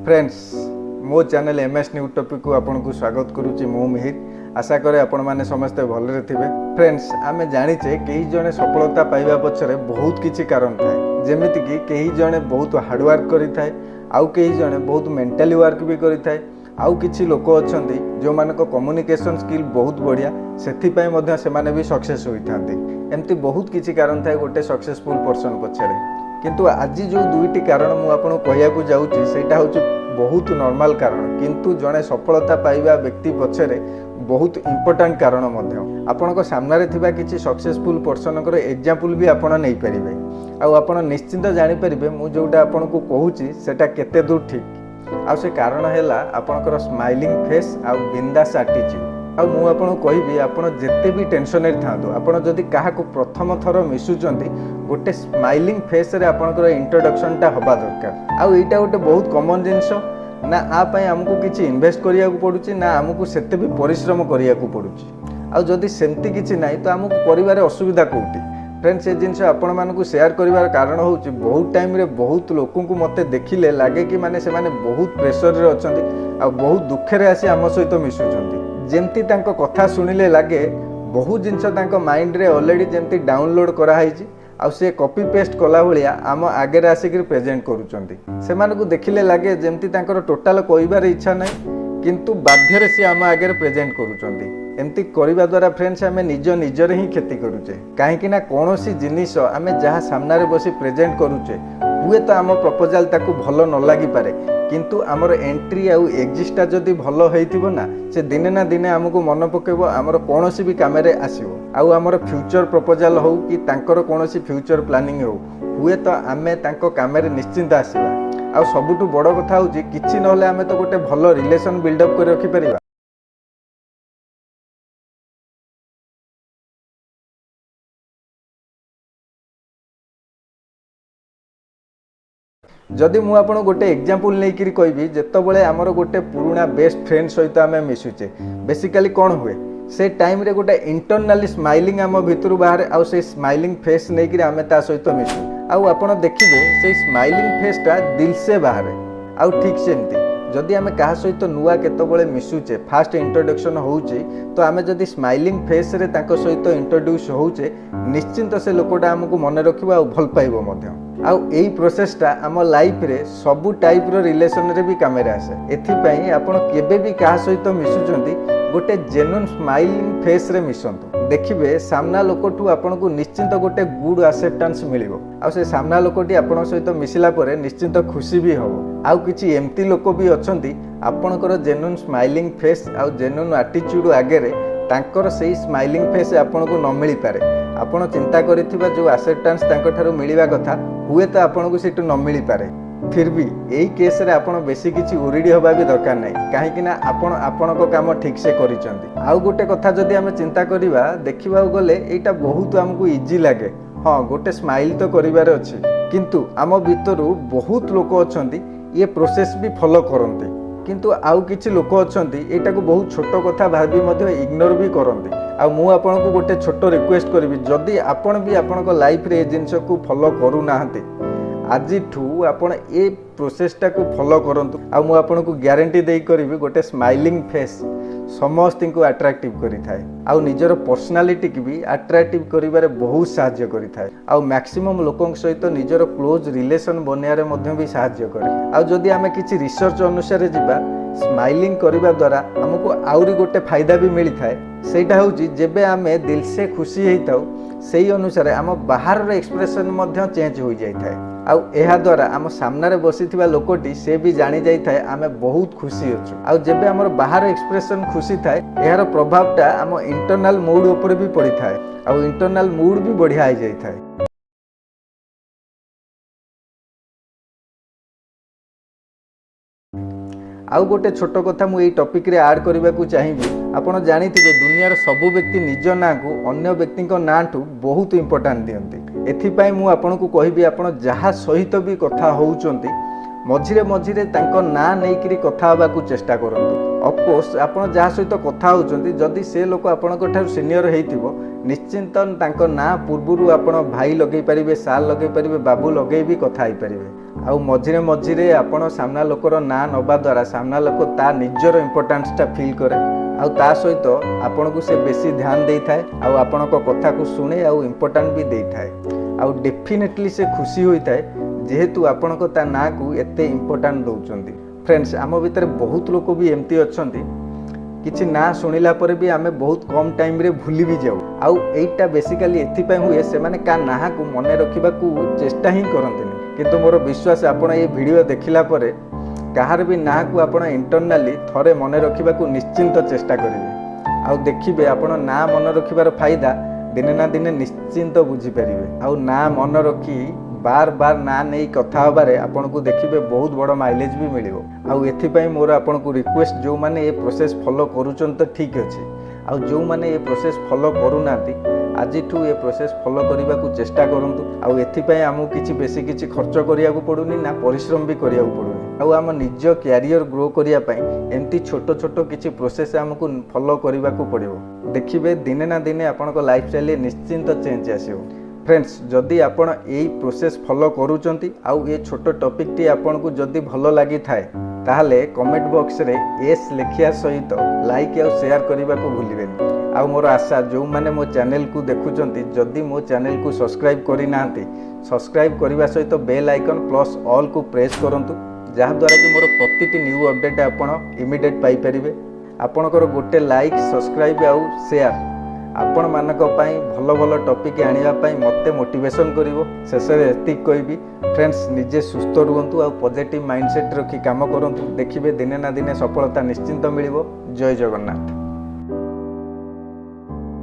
Friends मो channel MS new topic को आपन को स्वागत करुच्ची मु मिहिर। आशा करे आपण माने समस्त भलरे थिबे। फ्रेंड्स आमे जानिचे कई जने सफलता पाइबा पछरे बहुत किछि कारण थाए, जेमिति कि कई जने बहुत हार्ड वर्क करि थाए, आउ कई जने बहुत मेंटली वर्क भी करि थाए, आउ किछि लोक अछंती जो मानको कम्युनिकेशन स्किल बहुत बढ़िया, सेथि पय मध्ये से माने भी सक्सेस होई थांती। एमती बहुत किछि कारण थाए गोटे सक्सेसफुल पर्सन पछरे। किंतु आज जो दुईटी कारण मु आपन कहया को जाउची सेटा होची बहुत नॉर्मल कारण, किंतु जड़े सफलता पाइबा व्यक्ति पछरे बहुत इंपोर्टेंट कारण मध्य। आपनको सामने थिबा किछि सक्सेसफुल पर्सन कर एग्जांपल भी आपण नै परिबे, आ आपण निश्चिंत जानि परिबे मु जोटा आपन को कहूची सेटा केते दूर ठीक। आ से कारण हैला आपनकर स्माइलिंग फेस आ बिंदास एटीट्यूड। आ मु आपन कहबी आपण जेते भी टेंशन रे थांदो, आपण जदी काहा को प्रथम थर मिसुचंती गोटे स्माइलिंग फेस रे आपनकर इंट्रोडक्शन टा हबा दरकार। आ एटा गोटे बहुत कॉमन जिंस ना आ पय हमकु किछि इन्वेस्ट करिया को पडुची, ना हमकु सेते भी परिश्रम करिया को पडुची। आ जदी सेमती किछि नाही तो हमकु परिवार असुविधा कोउटी। फ्रेंड्स ये जिनस आपण मानकु शेयर करिवार कारण होउची बहुत टाइम रे बहुत लोकन को मते देखिले लागे कि माने से माने बहुत प्रेशर रे अछंती आ बहुत दुख रे आसी हम सहित मिसुचंती। जेमती तांको कथा सुनिले लागे बहुत जिनस तांको माइंड रे ऑलरेडी जेमती डाउनलोड करा हाइची आ से कॉपी पेस्ट कला भलिया आम आगे आसिक प्रेजेंट करूचंती। से मानकु देखिले लागे जेमती तांकर टोटल कहिबार इच्छा नै, किंतु बाध्य रे से आम आगे प्रेजेंट करूचंती। एमती करिबा द्वारा फ्रेंड्स आमे निजरे ही खेती करूचे, काहेकि ना कोनोसी जिनिस आमे जहा सामने बसी प्रेजेंट करूचे हुए तो आम प्रपोजल ताकू भलो न लागि पारे, किंतु आमर एंट्री आउ एग्जिस्टा जदि भलो हेइथिबो ना से दिने ना दिने हमकु मन पकेबो, आमर कोनोसी भी कामेरे आसीबो। आउ आमर फ्यूचर प्रपोजल हो कि तांकर कोनोसी फ्यूचर प्लानिंग हो हुए तो आमे तांको कामेरे निश्चिंत आसीबा। आउ सबुटु बड़ कथा होची किछि नहले आमे तो गोटे भलो रिलेशन बिल्डअप कर रखि परिबा। जदि मु आपन गोटे एग्जांपल लेकिरी कहबी, जेतबेले आमर गोटे पुराना बेस्ट फ्रेंड सहित आमे मिसुचे बेसिकली कोन हुए से टाइम रे गोटे इंटरनली स्माइलिंग आम भितर बाहर आउ से स्माइलिंग फेस लेकिरी आमे ता सहित मिसु। आउ आपन देखिबे से स्माइलिंग फेस टा दिल से बाहर आउ ठीक सेमती जदि आमे कहा सहित नुआ केतबेले मिसुचे फास्ट इंट्रोडक्शन होउची तो आमे जदि स्माइलिंग फेस रे ताको सहित इंट्रोड्यूस होउचे निश्चिंत से लोकटा हमकु मन रखिबो आ भल पाइबो मध्य। आउ एई प्रोसेसटा आम लाइफ रे सबु टाइप रो रिलेशन रे भी कामेरे आसे। एथि पई आपण केबे भी कहा सहित मिसुचंती गोटे जेन्युइन स्माइलिंग फेस रे मिसंतु, देखिबे सामना लोकटू आपण को निश्चिंत गोटे गुड एक्सेप्टेंस मिलिबो। आ से सामना लोकटी आपण सहित मिसिला परे निश्चिंत खुशी भी होबो। आउ किछि एम्ति लोक भी अछंती आपणकर जेन्युइन स्माइलिंग फेस आउ जेन्युइन एटीट्यूड आगे रे तांकर सेही स्माइलिंग फेस आपण को न मिली पारे। आपण चिंता करिथिबा जो एक्सेप्टेंस तांको थारु मिलिबा कथा हुए तो आपण को सेटु न मिली पारे। फिर भी यही केस रे आपण बेसी किछि उरिडी होबा भी दरकार नै, काहेकि ना आपण आपणको काम ठीक से करिचंती। आउ गोटे कथा जदि आमे चिंता करिबा देखिबा गले एटा बहुत हमकु इजी लागे। हां गोटे स्माइल तो करिबार अछि, किंतु आम भितरु बहुत लोक अछंती ये प्रोसेस भी फॉलो करंती, किंतु आउ किछि लोक अछंती एटा को बहुत छोट कथा भाबी मध्ये इग्नोर भी करंती। आ मु आपन को गोटे छोट रिक्वेस्ट करबी, जदि आपण भी आपनको लाइफ रे ए जिंस को फॉलो करू नाहंती आज ठू आपण ए प्रोसेसटा को फॉलो करंतु। आ मु आपन को ग्यारंटी देई करबी गोटे स्माइलिंग फेस समस्त को अट्रैक्टिव करि थाए, आउ निजर पर्सनालिटी की भी अट्रैक्टिव करिबारे बहुत सहाय्य करि थाए। आउ मैक्सिमम लोकन सहित निजर क्लोज रिलेशन बनियारे मध्ये भी सहाय्य करे। आउ जदि आमे किछि रिसर्च अनुसार जिबा स्माइलिंग करिबा द्वारा हमको आउरी गोटे फायदा भी मिली थाए। सेटा होउची जेबे आमे दिल से खुशी हेइताउ सेही अनुसार आम बाहर रो एक्सप्रेशन मध्ये चेंज हो जाई थाए। आउ एहा द्वारा आम सामने बसिथिबा लोकटी से भी जानी जाई थाए आमे बहुत खुशी अछु। आउ जेबे हमर बाहर एक्सप्रेशन खुशी थाए एहार प्रभावटा आम इंटरनल मूड ऊपर भी पड़ी थाए, आउ इंटरनल मूड भी बढ़िया हो जाई थाए। आउ गोटे छोट कथा मु एई टॉपिक रे ऐड करबा को चाहिबी। आपण जानिथिबे दुनियार सबु व्यक्ति निज ना को अन्य व्यक्ति को ना ठू बहुत इंपोर्टेंट दियंती। एथि पई मु आपण को कहबी आपण जहा सहित भी कथा होउचंती मझिरे मझिरे तांको ना नेइकरी कथा होबा को चेष्टा करंतु। ऑफ कोर्स आपण जहा सहित कथा होउचंती जदि से लोक आपण को ठार सीनियर हेइथिबो निश्चिंत तांको ना पूर्वरु आपण भाई लगेई परिबे, साल लगेई परिबे, बाबू लगेई भी कथा आइ परिबे। आउ मझिरे मझिरे आपण सामना लोकर ना नबा द्वारा सामना लोक ता निजर इंपोर्टेंसटा फील करे आउ ता सहित आपण को से बेसी ध्यान दे थाए आउ आपण को कथा को सुने आउ इंपोर्टेंट भी दे थाए आउ डेफिनेटली से खुशी होई थाए जेहेतु आपण को ता ना को एते इंपोर्टेंट दउचंती। फ्रेंड्स आम भीतर बहुत लोक भी एमती अछंती किछि ना सुनिला पर भी आमे बहुत कम टाइम रे भूली भी जाऊ आउ एटा बेसिकली एथि पय हुए से माने का ना को मने रखिबा को चेष्टा ही करंतिनी किंतु मोर विश्वास आपण ये वीडियो देखिला परे कहार भी ना को आपण इंटरनली थरे मने रखिबा को निश्चिंत चेष्टा करिवे आउ देखिबे आपण ना मन रखिबार फायदा दिने ना दिने निश्चिंत बुझी परिबे आउ ना मन रखी बार बार ना नहीं कथा हबारे आपन को देखिबे बहुत बड़ माइलेज भी मिलिबो आउ एथि पय मोर आपन को रिक्वेस्ट जो माने ये प्रोसेस फॉलो करूचन तो ठीक अछि आउ जो माने ये प्रोसेस फॉलो करू नाती आजिठू ये प्रोसेस फॉलो करने को चेष्टा करंतु आउ एथिपाई आमको किछि बेसी किछि खर्च करिया को पड़ुनी ना परिश्रम भी करिया को पड़ुनी आउ आम निज कैरियर ग्रो करिया पई एमती छोट छोट किछि प्रोसेस आमको फॉलो करने को पड़िबो देखिबे दिने ना दिने आपनको लाइफस्टाइल निश्चिंत चेंज आसीबो। फ्रेंड्स जदि आपण यही प्रोसेस फॉलो करूचंती आउ ये छोट टॉपिक टी आपण को जदि भलो लागि थाए ताहले कमेंट बॉक्स रे एस लिखिया सहित लाइक और शेयर करने को भूलिबेनी आउ मोर आशा जो माने मो चैनल को देखुचंती जदि मो चैनल को सब्सक्राइब करि नांती सब्सक्राइब करबा सहित बेल आइकन प्लस ऑल को प्रेस करंतु जहा द्वारा कि मोर प्रतिटी न्यू अपडेट आपण इमीडिएट पाई परिबे। आपणकर गोटे लाइक सब्सक्राइब आउ शेयर आपण मानक पई भलो भलो टॉपिक आनिबा पई मते मोटिवेशन करिवो। शेषरे एतिक कहबी फ्रेंड्स निजे सुस्थ रुहंतु आ पॉजिटिव माइंडसेट रखी काम करंतु देखिबे दिने ना दिने सफलता निश्चिंत मिलिबो। जय जगन्नाथ।